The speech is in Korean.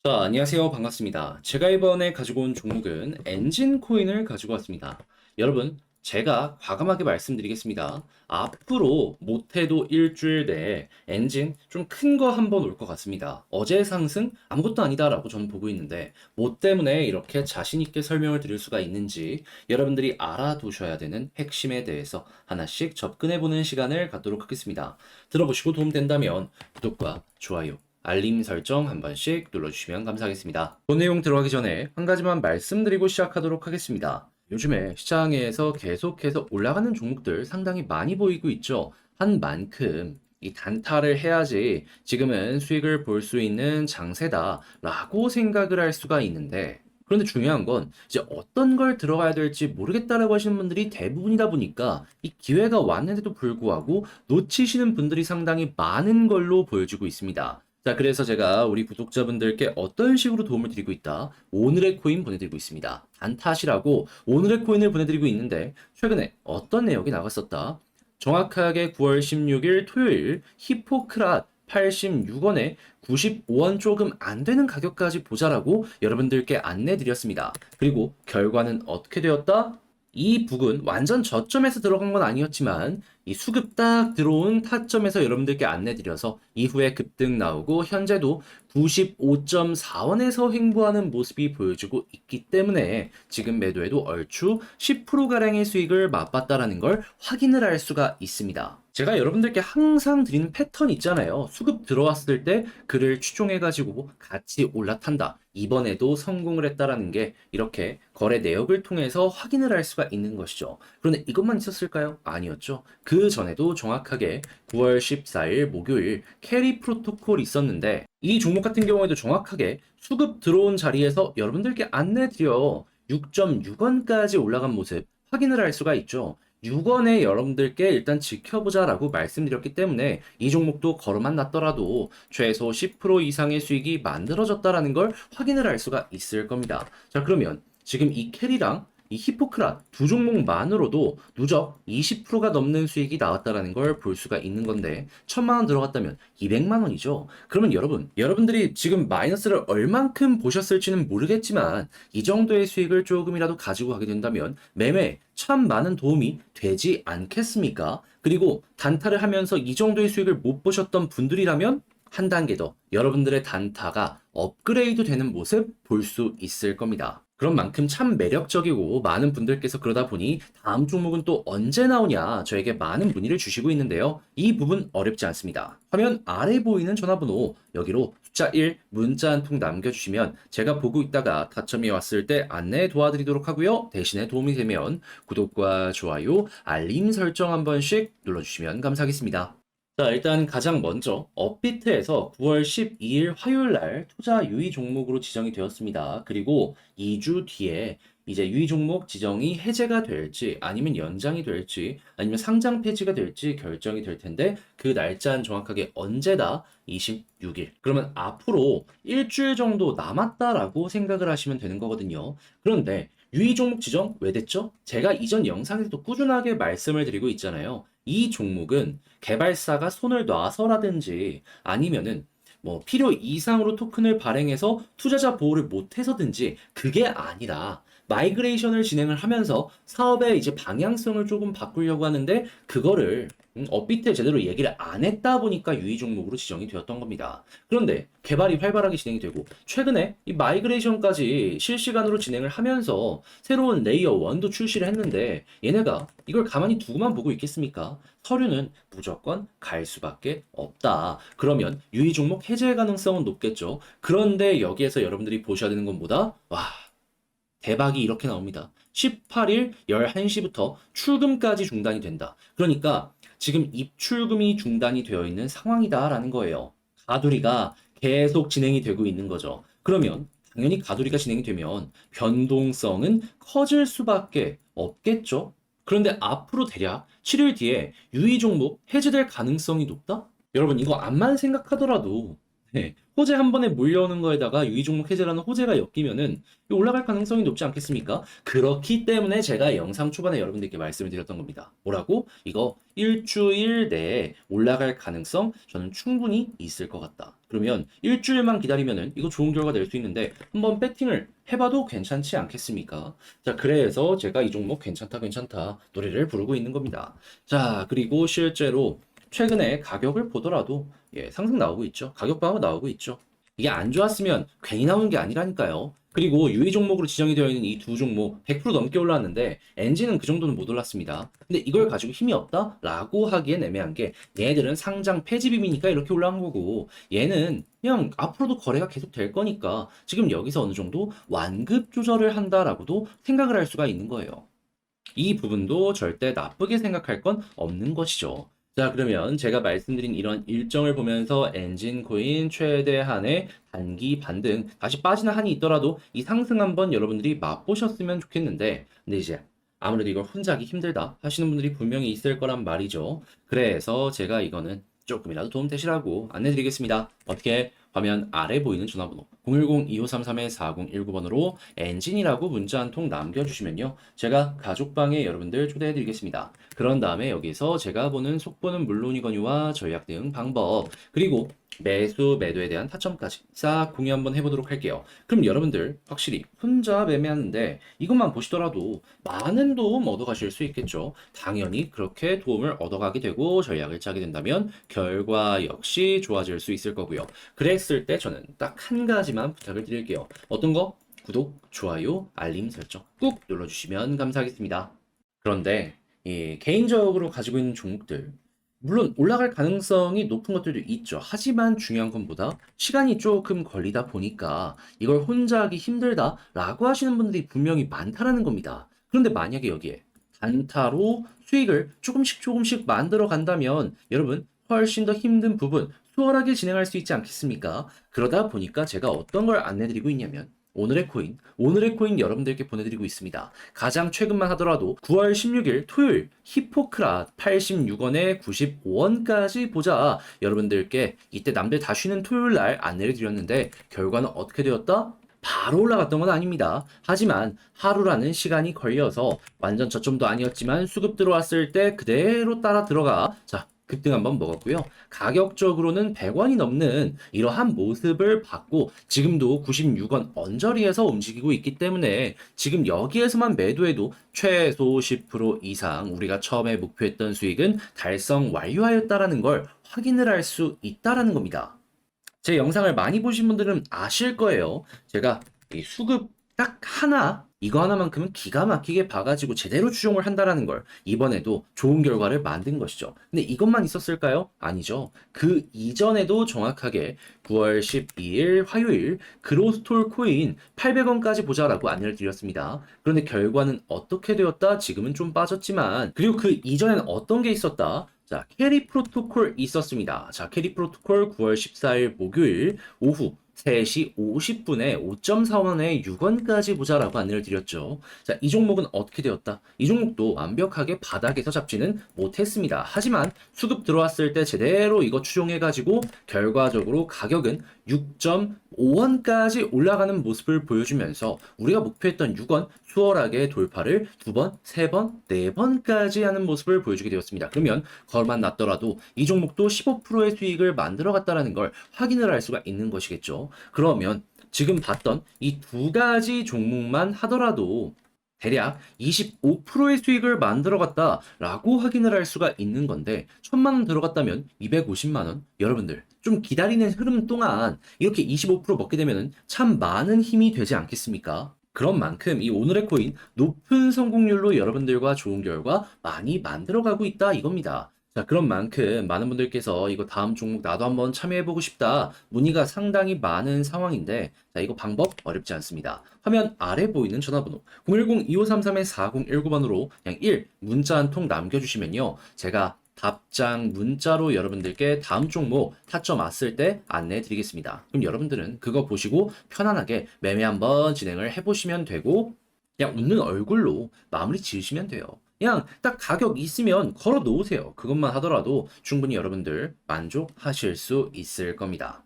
자, 안녕하세요. 반갑습니다. 제가 이번에 가지고 온 종목은 엔진 코인을 가지고 왔습니다. 여러분, 제가 과감하게 말씀드리겠습니다. 앞으로 못해도 일주일 내에 엔진 좀 큰 거 한번 올 것 같습니다. 어제 상승 아무것도 아니다라고 저는 보고 있는데, 뭐 때문에 이렇게 자신 있게 설명을 드릴 수가 있는지 여러분들이 알아두셔야 되는 핵심에 대해서 하나씩 접근해보는 시간을 갖도록 하겠습니다. 들어보시고 도움된다면 구독과 좋아요, 알림 설정 한 번씩 눌러주시면 감사하겠습니다. 본 내용 들어가기 전에 한 가지만 말씀드리고 시작하도록 하겠습니다. 요즘에 시장에서 계속해서 올라가는 종목들 상당히 많이 보이고 있죠. 한 만큼 이 단타를 해야지 지금은 수익을 볼 수 있는 장세다라고 생각을 할 수가 있는데, 그런데 중요한 건 이제 어떤 걸 들어가야 될지 모르겠다라고 하시는 분들이 대부분이다 보니까 이 기회가 왔는데도 불구하고 놓치시는 분들이 상당히 많은 걸로 보여지고 있습니다. 자, 그래서 제가 우리 구독자분들께 어떤 식으로 도움을 드리고 있다. 오늘의 코인 보내드리고 있습니다. 단타시라고 오늘의 코인을 보내드리고 있는데, 최근에 어떤 내역이 나갔었다. 정확하게 9월 16일 토요일 히포크랏 86원에 95원 조금 안 되는 가격까지 보자라고 여러분들께 안내드렸습니다. 그리고 결과는 어떻게 되었다? 이 북은 완전 저점에서 들어간 건 아니었지만 이 수급 딱 들어온 타점에서 여러분들께 안내드려서 이후에 급등 나오고 현재도 95.4원에서 횡보하는 모습이 보여지고 있기 때문에 지금 매도에도 얼추 10%가량의 수익을 맛봤다라는 걸 확인을 할 수가 있습니다. 제가 여러분들께 항상 드리는 패턴 있잖아요. 수급 들어왔을 때 그를 추종해가지고 같이 올라탄다. 이번에도 성공을 했다라는 게 이렇게 거래 내역을 통해서 확인을 할 수가 있는 것이죠. 그런데 이것만 있었을까요? 아니었죠. 그 전에도 정확하게 9월 14일 목요일 캐리 프로토콜 있었는데, 이 종목 같은 경우에도 정확하게 수급 들어온 자리에서 여러분들께 안내드려 6.6원까지 올라간 모습 확인을 할 수가 있죠. 6원에 여러분들께 일단 지켜보자라고 말씀드렸기 때문에 이 종목도 걸어만 놨더라도 최소 10% 이상의 수익이 만들어졌다라는 걸 확인을 할 수가 있을 겁니다. 자, 그러면 지금 이 캐리랑 이 히포크랏 두 종목만으로도 누적 20%가 넘는 수익이 나왔다라는 걸 볼 수가 있는 건데, 1000만 원 들어갔다면 200만 원이죠. 그러면 여러분들이 지금 마이너스를 얼만큼 보셨을지는 모르겠지만 이 정도의 수익을 조금이라도 가지고 가게 된다면 매매 참 많은 도움이 되지 않겠습니까? 그리고 단타를 하면서 이 정도의 수익을 못 보셨던 분들이라면 한 단계 더 여러분들의 단타가 업그레이드 되는 모습 볼 수 있을 겁니다. 그런 만큼 참 매력적이고 많은 분들께서 그러다 보니 다음 종목은 또 언제 나오냐 저에게 많은 문의를 주시고 있는데요. 이 부분 어렵지 않습니다. 화면 아래 보이는 전화번호 여기로 숫자 1 문자 한 통 남겨주시면 제가 보고 있다가 타점이 왔을 때 안내 도와드리도록 하고요. 대신에 도움이 되면 구독과 좋아요, 알림 설정 한 번씩 눌러주시면 감사하겠습니다. 자, 일단 가장 먼저 업비트에서 9월 12일 화요일 날 투자 유의 종목으로 지정이 되었습니다. 그리고 2주 뒤에 이제 유의 종목 지정이 해제가 될지 아니면 연장이 될지 아니면 상장 폐지가 될지 결정이 될 텐데, 그 날짜는 정확하게 언제다? 26일. 그러면 앞으로 일주일 정도 남았다라고 생각을 하시면 되는 거거든요. 그런데 유의 종목 지정 왜 됐죠? 제가 이전 영상에서도 꾸준하게 말씀을 드리고 있잖아요. 이 종목은 개발사가 손을 놔서라든지 아니면은 뭐 필요 이상으로 토큰을 발행해서 투자자 보호를 못해서든지 그게 아니라 마이그레이션을 진행을 하면서 사업의 이제 방향성을 조금 바꾸려고 하는데, 그거를 업비트에 제대로 얘기를 안 했다 보니까 유의 종목으로 지정이 되었던 겁니다. 그런데 개발이 활발하게 진행이 되고 최근에 이 마이그레이션까지 실시간으로 진행을 하면서 새로운 레이어 1도 출시를 했는데, 얘네가 이걸 가만히 두고만 보고 있겠습니까? 서류는 무조건 갈 수밖에 없다. 그러면 유의 종목 해제 가능성은 높겠죠. 그런데 여기에서 여러분들이 보셔야 되는 건 뭐다? 와, 대박이 이렇게 나옵니다. 18일 11시부터 출금까지 중단이 된다. 그러니까 지금 입출금이 중단이 되어 있는 상황이다라는 거예요. 가두리가 계속 진행이 되고 있는 거죠. 그러면 당연히 가두리가 진행이 되면 변동성은 커질 수밖에 없겠죠. 그런데 앞으로 대략 7일 뒤에 유의 종목 해제될 가능성이 높다? 여러분, 이거 암만 생각하더라도 네, 호재 한 번에 몰려오는 거에다가 유의 종목 해제라는 호재가 엮이면은 이거 올라갈 가능성이 높지 않겠습니까? 그렇기 때문에 제가 영상 초반에 여러분들께 말씀을 드렸던 겁니다. 뭐라고? 이거 일주일 내에 올라갈 가능성 저는 충분히 있을 것 같다. 그러면 일주일만 기다리면은 이거 좋은 결과 낼 수 있는데 한번 배팅을 해봐도 괜찮지 않겠습니까? 자, 그래서 제가 이 종목 괜찮다, 괜찮다 노래를 부르고 있는 겁니다. 자, 그리고 실제로 최근에 가격을 보더라도 상승 나오고 있죠. 가격 방어 나오고 있죠. 이게 안 좋았으면 괜히 나오는 게 아니라니까요. 그리고 유의 종목으로 지정이 되어 있는 이 두 종목 100% 넘게 올랐는데 엔진은 그 정도는 못 올랐습니다. 근데 이걸 가지고 힘이 없다? 라고 하기엔 애매한 게 얘네들은 상장 폐지빔이니까 이렇게 올라온 거고 얘는 그냥 앞으로도 거래가 계속 될 거니까 지금 여기서 어느 정도 완급 조절을 한다라고도 생각을 할 수가 있는 거예요. 이 부분도 절대 나쁘게 생각할 건 없는 것이죠. 자, 그러면 제가 말씀드린 이런 일정을 보면서 엔진 코인 최대한의 단기 반등, 다시 빠지는 한이 있더라도 이 상승 한번 여러분들이 맛보셨으면 좋겠는데, 근데 이제 아무래도 이걸 혼자 하기 힘들다 하시는 분들이 분명히 있을 거란 말이죠. 그래서 제가 이거는 조금이라도 도움 되시라고 안내드리겠습니다. 어떻게? 화면 아래 보이는 전화번호 010-2533-4019번으로 엔진이라고 문자 한 통 남겨주시면요. 제가 가족방에 여러분들 초대해드리겠습니다. 그런 다음에 여기서 제가 보는 속보는 물론이거니와 전략 등 방법 그리고 매수, 매도에 대한 타점까지 싹 공유 한번 해보도록 할게요. 그럼 여러분들 확실히 혼자 매매하는데 이것만 보시더라도 많은 도움 얻어가실 수 있겠죠. 당연히 그렇게 도움을 얻어가게 되고 전략을 짜게 된다면 결과 역시 좋아질 수 있을 거고요. 그랬을 때 저는 딱 한 가지만 부탁을 드릴게요. 어떤 거? 구독, 좋아요, 알림 설정 꾹 눌러주시면 감사하겠습니다. 그런데 개인적으로 가지고 있는 종목들 물론 올라갈 가능성이 높은 것들도 있죠. 하지만 중요한 것보다 시간이 조금 걸리다 보니까 이걸 혼자 하기 힘들다라고 하시는 분들이 분명히 많다라는 겁니다. 그런데 만약에 여기에 단타로 수익을 조금씩 조금씩 만들어 간다면 여러분 훨씬 더 힘든 부분 수월하게 진행할 수 있지 않겠습니까? 그러다 보니까 제가 어떤 걸 안내드리고 있냐면 오늘의 코인 여러분들께 보내드리고 있습니다. 가장 최근만 하더라도 9월 16일 토요일 히포크랏 86원에 95원까지 보자. 여러분들께 이때 남들 다 쉬는 토요일 날 안내를 드렸는데 결과는 어떻게 되었다? 바로 올라갔던 건 아닙니다. 하지만 하루라는 시간이 걸려서 완전 저점도 아니었지만 수급 들어왔을 때 그대로 따라 들어가. 자, 급등 한번 먹었고요. 가격적으로는 100원이 넘는 이러한 모습을 봤고 지금도 96원 언저리에서 움직이고 있기 때문에 지금 여기에서만 매도해도 최소 10% 이상 우리가 처음에 목표했던 수익은 달성 완료하였다라는 걸 확인을 할 수 있다라는 겁니다. 제 영상을 많이 보신 분들은 아실 거예요. 제가 이 수급 딱 하나, 이거 하나만큼은 기가 막히게 봐가지고 제대로 추종을 한다라는 걸 이번에도 좋은 결과를 만든 것이죠. 근데 이것만 있었을까요? 아니죠. 그 이전에도 정확하게 9월 12일 화요일 그로스톨 코인 800원까지 보자라고 안내를 드렸습니다. 그런데 결과는 어떻게 되었다? 지금은 좀 빠졌지만 그리고 그 이전에는 어떤 게 있었다? 자, 캐리 프로토콜 있었습니다. 자, 캐리 프로토콜 9월 14일 목요일 오후 3시 50분에 5.4원에 6원까지 보자라고 안내를 드렸죠. 자, 이 종목은 어떻게 되었다? 이 종목도 완벽하게 바닥에서 잡지는 못했습니다. 하지만 수급 들어왔을 때 제대로 이거 추종해가지고 결과적으로 가격은 6.5원까지 올라가는 모습을 보여주면서 우리가 목표했던 6원 수월하게 돌파를 2번, 3번, 4번까지 하는 모습을 보여주게 되었습니다. 그러면 걸만 났더라도 이 종목도 15%의 수익을 만들어 갔다는 걸 확인을 할 수가 있는 것이겠죠. 그러면 지금 봤던 이 두 가지 종목만 하더라도 대략 25%의 수익을 만들어 갔다라고 확인을 할 수가 있는 건데 1000만 원 들어갔다면 250만 원 여러분들 좀 기다리는 흐름 동안 이렇게 25% 먹게 되면 참 많은 힘이 되지 않겠습니까? 그런 만큼 이 오늘의 코인 높은 성공률로 여러분들과 좋은 결과 많이 만들어가고 있다 이겁니다. 자, 그런 만큼 많은 분들께서 이거 다음 종목 나도 한번 참여해보고 싶다 문의가 상당히 많은 상황인데 자, 이거 방법 어렵지 않습니다. 화면 아래 보이는 전화번호 010-2533-4019번으로 그냥 1 문자 한 통 남겨주시면요. 제가 답장 문자로 여러분들께 다음 종목 타점 왔을 때 안내해 드리겠습니다. 그럼 여러분들은 그거 보시고 편안하게 매매 한번 진행을 해보시면 되고 그냥 웃는 얼굴로 마무리 지으시면 돼요. 그냥 딱 가격 있으면 걸어 놓으세요. 그것만 하더라도 충분히 여러분들 만족하실 수 있을 겁니다.